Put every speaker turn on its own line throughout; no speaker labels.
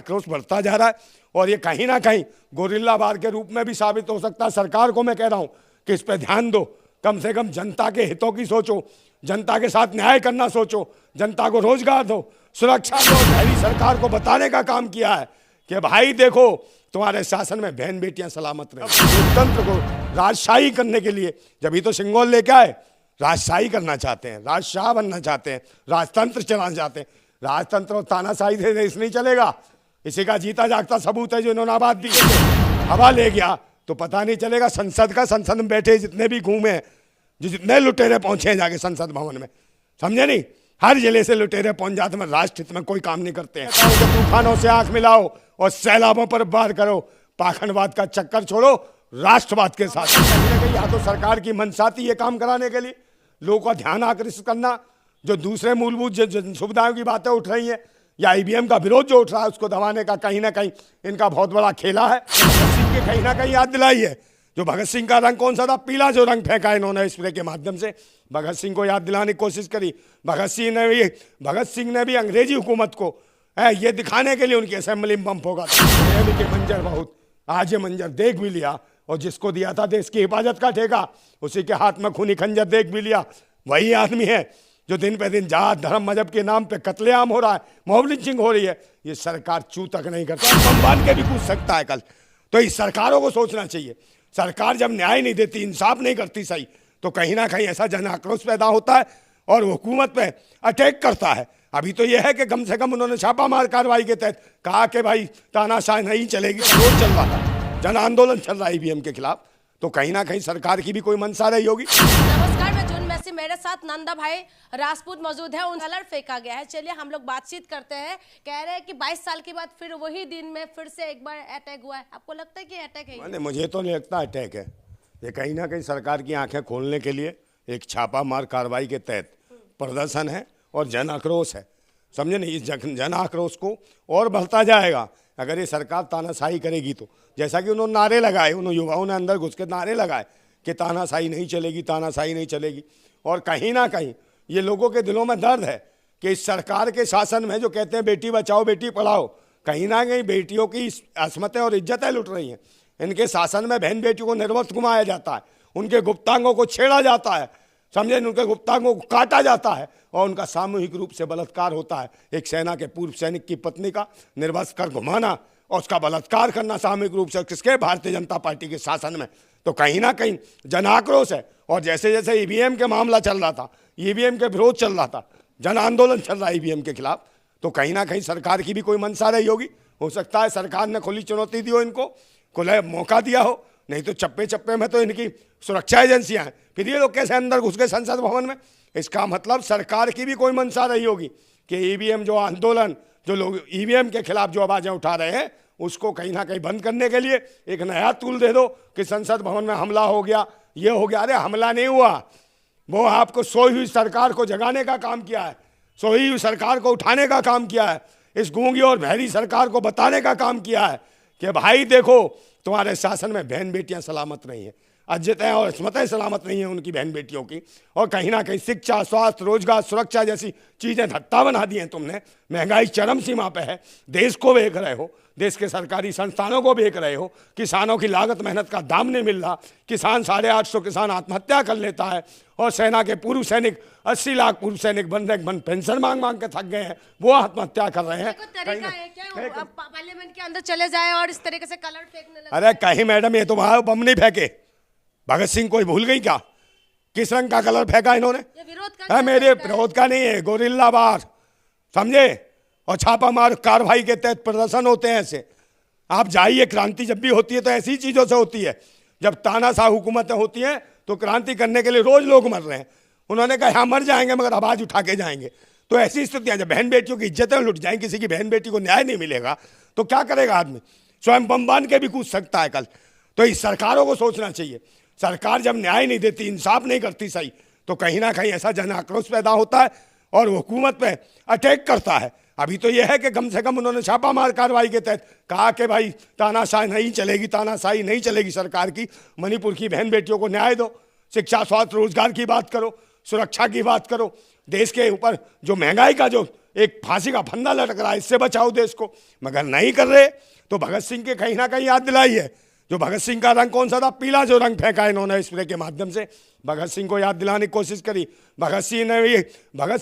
आक्रोश बढ़ता जा रहा है और ये कहीं ना कहीं गोरिल्ला वार के रूप में भी साबित हो सकता है। सरकार को मैं कह रहा हूं कि इस पर ध्यान दो, कम से कम जनता के हितों की सोचो, जनता के साथ न्याय करना सोचो, जनता को रोजगार दो, सुरक्षा दो। पहली सरकार को बताने का काम किया है कि भाई देखो तुम्हारे शासन में बहन बेटियां सलामत रहे। लोकतंत्र को राजशाही करने के लिए जब ही तो सिंगोल लेके आए, राजशाही करना चाहते हैं, राजशाह बनना चाहते हैं, राजतंत्र चलाना चाहते हैं। राजतंत्र और तानाशाही से देश नहीं चलेगा। इसी का जीता जागता सबूत है जो इन्होंने आबाद दी हवा ले गया तो पता नहीं चलेगा। संसद में बैठे जितने भी घूमे, जितने लुटेरे पहुंचे हैं जाके संसद भवन में, समझे नहीं, हर जिले से लुटेरे पहुंच जाते हैं, राष्ट्र हित में कोई काम नहीं करते हैं। तूफानों से आंख मिलाओ और सैलाबों पर वार करो, पाखंडवाद का चक्कर छोड़ो, राष्ट्रवाद के साथ। या तो सरकार की मंशा थी ये काम कराने के लिए, लोगों का ध्यान आकर्षित करना, जो दूसरे मूलभूत सुविधाओं की बातें उठ रही हैं, या ईवीएम का विरोध जो उठ रहा है उसको दबाने का कहीं ना कहीं इनका बहुत बड़ा खेला है। भगत सिंह की कहीं ना कहीं याद दिलाई है। जो भगत सिंह का रंग कौन सा था? पीला जो रंग फेंका इन्होंने स्प्रे के माध्यम से, भगत सिंह को याद दिलाने की कोशिश करी। भगत सिंह ने भी अंग्रेजी हुकूमत को ये दिखाने के लिए उनकी असेंबली में बम फोगा के मंजर बहुत, आज ये मंजर देख भी लिया और जिसको दिया था देश की हिफाजत का ठेका उसी के हाथ में खूनी खंजर देख भी लिया। वही आदमी है जो दिन पे दिन जात धर्म मजहब के नाम पे कत्लेआम हो रहा है, मॉब लिंचिंग हो रही है। ये सरकार चू तक नहीं करता, बम बांध के भी पूछ सकता है कल। तो इस सरकारों को सोचना चाहिए, सरकार जब न्याय नहीं देती, इंसाफ नहीं करती सही, तो कहीं ना कहीं ऐसा जन आक्रोश पैदा होता है और हुकूमत पे अटैक करता है। अभी तो यह है कि कम से कम उन्होंने छापामार कार्रवाई के तहत कहा कि भाई तानाशाही नहीं चलेगी। विरोध चल रहा था, जन आंदोलन चल रहा है ईवीएम के खिलाफ, तो कहीं ना कहीं सरकार की भी कोई मंशा रही होगी।
नमस्कार, मैं जून मैसी, मेरे साथ नंदा भाई राजपूत मौजूद है। उन कलर फेंका गया है, चलिए हम लोग बातचीत करते हैं। कह रहे हैं कि 22 साल के बाद फिर वही दिन में फिर से एक बार अटैक हुआ है। आपको लगता है कि अटैक है?
मुझे तो नहीं लगता अटैक है। ये कहीं ना कहीं सरकार की आंखें खोलने के लिए एक छापामार कार्रवाई के तहत प्रदर्शन है और जन आक्रोश है, समझे नहीं। इस जन आक्रोश को और बढ़ता जाएगा अगर ये सरकार तानाशाही करेगी तो। जैसा कि उन्होंने नारे लगाए, उन युवाओं ने अंदर घुस के नारे लगाए कि तानाशाही नहीं चलेगी, तानाशाही नहीं चलेगी। और कहीं ना कहीं ये लोगों के दिलों में दर्द है कि इस सरकार के शासन में जो कहते हैं बेटी बचाओ बेटी पढ़ाओ, कहीं ना कहीं बेटियों की असमतें और इज्जतें लुट रही हैं। इनके शासन में बहन बेटियों को निर्वस्त्र घुमाया जाता है, उनके गुप्तांगों को छेड़ा जाता है, समझे, उनके गुप्तांगों को काटा जाता है और उनका सामूहिक रूप से बलात्कार होता है। एक सेना के पूर्व सैनिक की पत्नी का निर्वस्त्र कर घुमाना और उसका बलात्कार करना सामूहिक रूप से किसके? भारतीय जनता पार्टी के शासन में। तो कहीं ना कहीं जन आक्रोश है। और जैसे जैसे ईवीएम के मामला चल रहा था, ईवीएम के विरोध चल रहा था, जन आंदोलन चल रहा है ईवीएम के खिलाफ, तो कहीं ना कहीं सरकार की भी कोई मंशा रही होगी। हो सकता है सरकार ने खुली चुनौती दी हो, इनको खुला मौका दिया हो, नहीं तो चप्पे चप्पे में तो इनकी सुरक्षा एजेंसियां हैं, फिर ये लोग कैसे अंदर घुस गए संसद भवन में? इसका मतलब सरकार की भी कोई मंशा रही होगी कि ईवीएम जो आंदोलन, जो लोग ईवीएम के खिलाफ जो आवाजें उठा रहे हैं उसको कहीं ना कहीं बंद करने के लिए एक नया टूल दे दो कि संसद भवन में हमला हो गया, ये हो गया। अरे हमला नहीं हुआ, वो आपको सोई हुई सरकार को जगाने का काम किया है, सोई हुई सरकार को उठाने का काम किया है, इस गूंगी और बहरी सरकार को बताने का काम किया है कि भाई देखो तुम्हारे शासन में बहन बेटियां सलामत नहीं है, अज्जतें और अस्मतें सलामत नहीं है उनकी बहन बेटियों की। और कहीं ना कहीं शिक्षा, स्वास्थ्य, रोजगार, सुरक्षा जैसी चीजें धत्ता बना दी हैं तुमने। महंगाई चरम सीमा पे है, देश को बेच रहे हो, देश के सरकारी संस्थानों को बेच रहे हो, किसानों की लागत मेहनत का दाम नहीं मिल रहा, किसान 850 किसान आत्महत्या कर लेता है और सेना के पूर्व सैनिक 80 लाख पूर्व सैनिक बन पेंशन मांग मांग के थक गए हैं, वो आत्महत्या कर रहे हैं।
तरीका है क्या पार्लियामेंट के अंदर चले जाए और इस तरीके से कलर फेंकने लगे?
अरे कहीं मैडम ये तो वहां बम नहीं फेंके, भगत सिंह कोई भूल गई क्या? किस रंग का कलर फेंका इन्होंने?
विरोध
मेरे विरोध का नहीं है, गोरिल्ला वार, समझे। और छापामार कार्रवाई के तहत प्रदर्शन होते हैं ऐसे। आप जाइए, क्रांति जब भी होती है तो ऐसी चीजों से होती है। जब तानाशाह हुकूमतें होती हैं तो क्रांति करने के लिए रोज लोग मर रहे हैं। उन्होंने कहा यहाँ मर जाएंगे मगर आवाज उठा के जाएंगे। तो ऐसी स्थितियां, जब बहन बेटियों की इज्जतें लुट जाएंगी, किसी की बहन बेटी को न्याय नहीं मिलेगा तो क्या करेगा आदमी? स्वयं बम बांध के भी कूद सकता है कल। तो इस सरकारों को सोचना चाहिए, सरकार जब न्याय नहीं देती, इंसाफ नहीं करती सही, तो कहीं ना कहीं ऐसा जन आक्रोश पैदा होता है और हुकूमत पे अटैक करता है। अभी तो यह है कि कम से कम उन्होंने छापामार कार्रवाई के तहत कहा कि भाई तानाशाही नहीं चलेगी, तानाशाही नहीं चलेगी सरकार की। मणिपुर की बहन बेटियों को न्याय दो, शिक्षा, स्वास्थ्य, रोजगार की बात करो, सुरक्षा की बात करो, देश के ऊपर जो महंगाई का जो एक फांसी का फंदा लटक रहा है, इससे बचाओ देश को। मगर नहीं कर रहे तो भगत सिंह के कहीं ना कहीं याद दिलाई है। जो भगत सिंह का रंग कौन सा था? पीला जो रंग फेंका इन्होंने स्प्रे के माध्यम से, भगत सिंह को याद दिलाने की कोशिश करी। भगत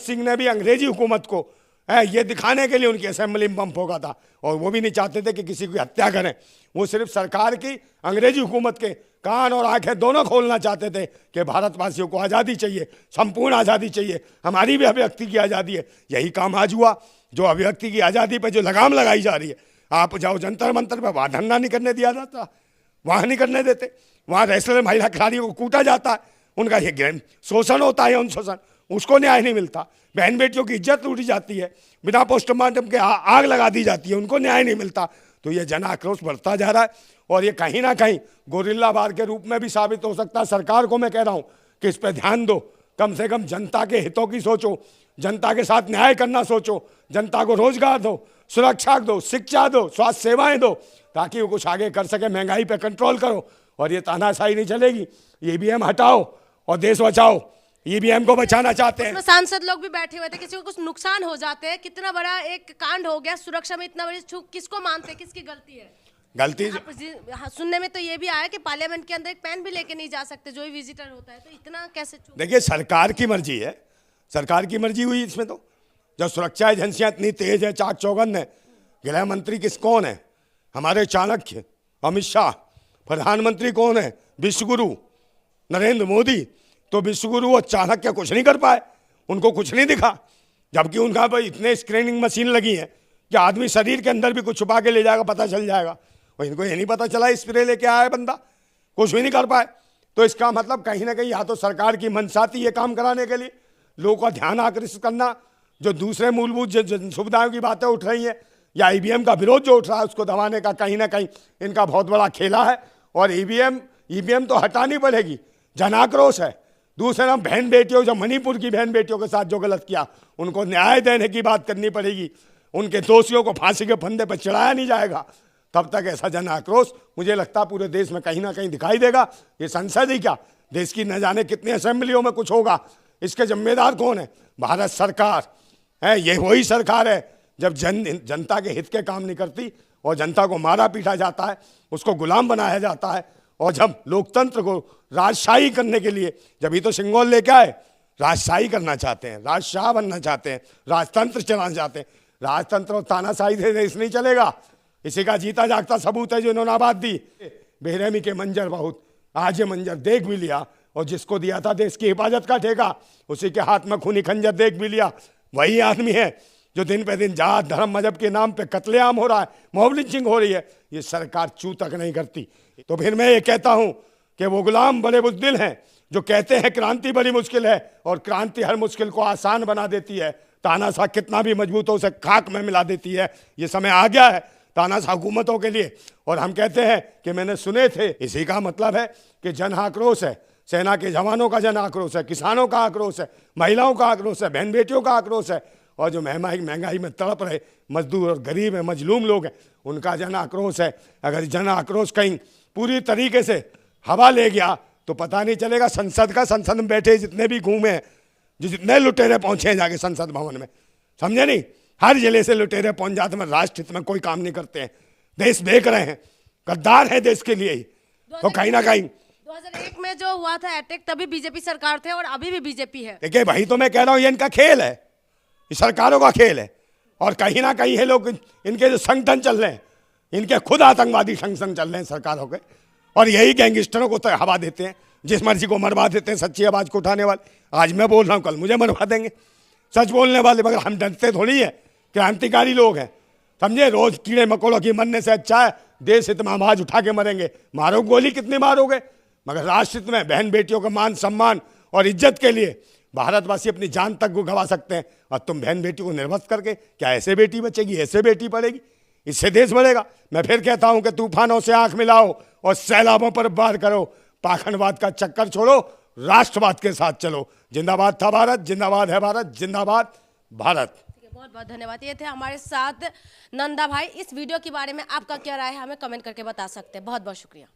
सिंह ने भी अंग्रेजी हुकूमत को ये दिखाने के लिए उनकी असेंबली में बम फोड़ा था, और वो भी नहीं चाहते थे कि किसी की हत्या करें। वो सिर्फ सरकार की, अंग्रेजी हुकूमत के कान और आंखें दोनों खोलना चाहते थे कि भारतवासियों को आज़ादी चाहिए, संपूर्ण आज़ादी चाहिए, हमारी भी अभिव्यक्ति की आज़ादी है। यही काम आज हुआ। जो अभिव्यक्ति की आज़ादी पर जो लगाम लगाई जा रही है, आप जाओ जंतर मंतर पर, वहाँ धरना नहीं करने दिया जाता, वहाँ नहीं करने देते, वहाँ रेसलर महिला खिलाड़ियों को कूटा जाता है, उनका ये शोषण होता है, यौन शोषण, उसको न्याय नहीं मिलता। बहन बेटियों की इज्जत लूटी जाती है, बिना पोस्टमार्टम के आग लगा दी जाती है, उनको न्याय नहीं मिलता। तो ये जन आक्रोश बढ़ता जा रहा है, और ये कहीं ना कहीं गोरिल्ला वार के रूप में भी साबित हो सकता है। सरकार को मैं कह रहा हूँ कि इस पर ध्यान दो, कम से कम जनता के हितों की सोचो, जनता के साथ न्याय करना सोचो, जनता को रोजगार दो, सुरक्षा दो, शिक्षा दो, स्वास्थ्य सेवाएं दो, ताकि वो कुछ आगे कर सके। महंगाई पे कंट्रोल करो, और ये तानाशाही नहीं चलेगी। ईवीएम हटाओ और देश बचाओ। ईवीएम को बचाना चाहते हैं।
सांसद लोग भी बैठे हुए थे, किसी को कुछ नुकसान हो जाते हैं, कितना बड़ा एक कांड हो गया, सुरक्षा में इतना बड़ी चूक, किसको मानते हैं, किसकी गलती है?
गलती
सुनने में तो ये भी आया कि पार्लियामेंट के अंदर एक पेन भी लेके नहीं जा सकते जो भी विजिटर होता है, तो इतना कैसे चूक?
देखिए, सरकार की मर्जी है, सरकार की मर्जी हुई इसमें। तो जब सुरक्षा एजेंसियां इतनी तेज है, चाक चौबंद है, गृह मंत्री कौन है? हमारे चाणक्य अमित शाह। प्रधानमंत्री कौन है? विश्वगुरु नरेंद्र मोदी। तो विश्वगुरु और चाणक्य कुछ नहीं कर पाए, उनको कुछ नहीं दिखा, जबकि उनका भाई इतने स्क्रीनिंग मशीन लगी है कि आदमी शरीर के अंदर भी कुछ छुपा के ले जाएगा, पता चल जाएगा। और इनको ये नहीं पता चला स्प्रे लेके आया है बंदा, कुछ भी नहीं कर पाए। तो इसका मतलब कहीं ना कहीं या तो सरकार की मंशा थी ये काम कराने के लिए, लोगों का ध्यान आकर्षित करना, जो दूसरे मूलभूत सुविधाओं की बातें उठ रही हैं, या ईवीएम का विरोध जो उठ रहा है उसको दबाने का कहीं ना कहीं इनका बहुत बड़ा खेला है। और ईवीएम तो हटानी पड़ेगी, जन आक्रोश है। दूसरे नाम बहन बेटियों, जो मणिपुर की बहन बेटियों के साथ जो गलत किया, उनको न्याय देने की बात करनी पड़ेगी। उनके दोषियों को फांसी के फंदे पर चढ़ाया नहीं जाएगा तब तक ऐसा जन आक्रोश मुझे लगता है पूरे देश में कहीं ना कहीं दिखाई देगा। ये संसद ही क्या, देश की न जाने कितनी असेंबलियों में कुछ होगा। इसके जिम्मेदार कौन है? भारत सरकार है। ये वही सरकार है जब जनता के हित के काम नहीं करती और जनता को मारा पीटा जाता है, उसको गुलाम बनाया जाता है। और जब लोकतंत्र को राजशाही करने के लिए, जब ही तो सिंगोल लेके आए, राजशाही करना चाहते हैं, राजशाह बनना चाहते हैं, राजतंत्र चलाना चाहते हैं। राजतंत्र और तानाशाही से देश नहीं चलेगा। इसी का जीता जागता सबूत है जो इन्होंने आबाद दी। बेरहमी के मंजर बहुत, आज ये मंजर देख भी लिया, और जिसको दिया था देश की हिफाजत का ठेका, उसी के हाथ में खूनी खंजर देख भी लिया। वही आदमी है जो दिन पे दिन जात धर्म मजहब के नाम पे कत्लेआम हो रहा है, मॉब लिंचिंग हो रही है। ये सरकार चू तक नहीं करती। तो फिर मैं ये कहता हूं कि वो गुलाम बड़े बुज़दिल हैं जो कहते हैं क्रांति बड़ी मुश्किल है, और क्रांति हर मुश्किल को आसान बना देती है। तानाशाह कितना भी मजबूत हो उसे खाक में मिला देती है। ये समय आ गया है तानाशाह हुकूमतों के लिए। और हम कहते हैं कि मैंने सुने थे, इसी का मतलब है कि जन आक्रोश है, सेना के जवानों का जन आक्रोश है, किसानों का आक्रोश है, महिलाओं का आक्रोश है, बहन बेटियों का आक्रोश है, और जो महंगाई में तड़प रहे मजदूर और गरीब है, मजलूम लोग हैं, उनका जन आक्रोश है। अगर जन आक्रोश कहीं पूरी तरीके से हवा ले गया तो पता नहीं चलेगा। संसद में बैठे जितने भी घूमे हैं, जो जितने लुटेरे पहुंचे हैं जाके संसद भवन में, समझे नहीं, हर जिले से लुटेरे पहुंच जाते हैं। राष्ट्र हित में कोई काम नहीं करते हैं, देश देख रहे हैं, गद्दार है देश के लिए ही। तो कहीं ना कहीं
2001 में जो हुआ था अटैक, तभी बीजेपी सरकार थे और अभी भी बीजेपी है।
देखिए भाई, तो मैं कह रहा हूं ये इनका खेल है, ये सरकारों का खेल है। और कहीं ना कहीं ये लोग, इनके जो संगठन चल रहे हैं, इनके खुद आतंकवादी संगठन चल रहे हैं सरकारों के, और यही गैंगस्टरों को तो हवा देते हैं, जिस मर्जी को मरवा देते हैं। सच्ची आवाज को उठाने वाले, आज मैं बोल रहा हूं कल मुझे मरवा देंगे, सच बोलने वाले। मगर हम डरते थोड़ी है, क्रांतिकारी लोग हैं, समझे। रोज कीड़े मकोड़ों की मरने से अच्छा है देश हित में आवाज उठा के मरेंगे। मारो गोली कितनी मारोगे, मगर राष्ट्र हित में बहन बेटियों का मान सम्मान और इज्जत के लिए भारतवासी अपनी जान तक को गवा सकते हैं। और तुम बहन बेटी को निर्वस्त करके, क्या ऐसे बेटी बचेगी, ऐसे बेटी पड़ेगी, इससे देश बढ़ेगा? मैं फिर कहता हूं कि तूफानों से आंख मिलाओ और सैलाबों पर वार करो, पाखंडवाद का चक्कर छोड़ो, राष्ट्रवाद के साथ चलो। जिंदाबाद था भारत, जिंदाबाद है भारत, जिंदाबाद भारत।
बहुत बहुत धन्यवाद। ये थे हमारे साथ नंदा भाई। इस वीडियो के बारे में आपका क्या राय है, हमें कमेंट करके बता सकते हैं। बहुत बहुत शुक्रिया।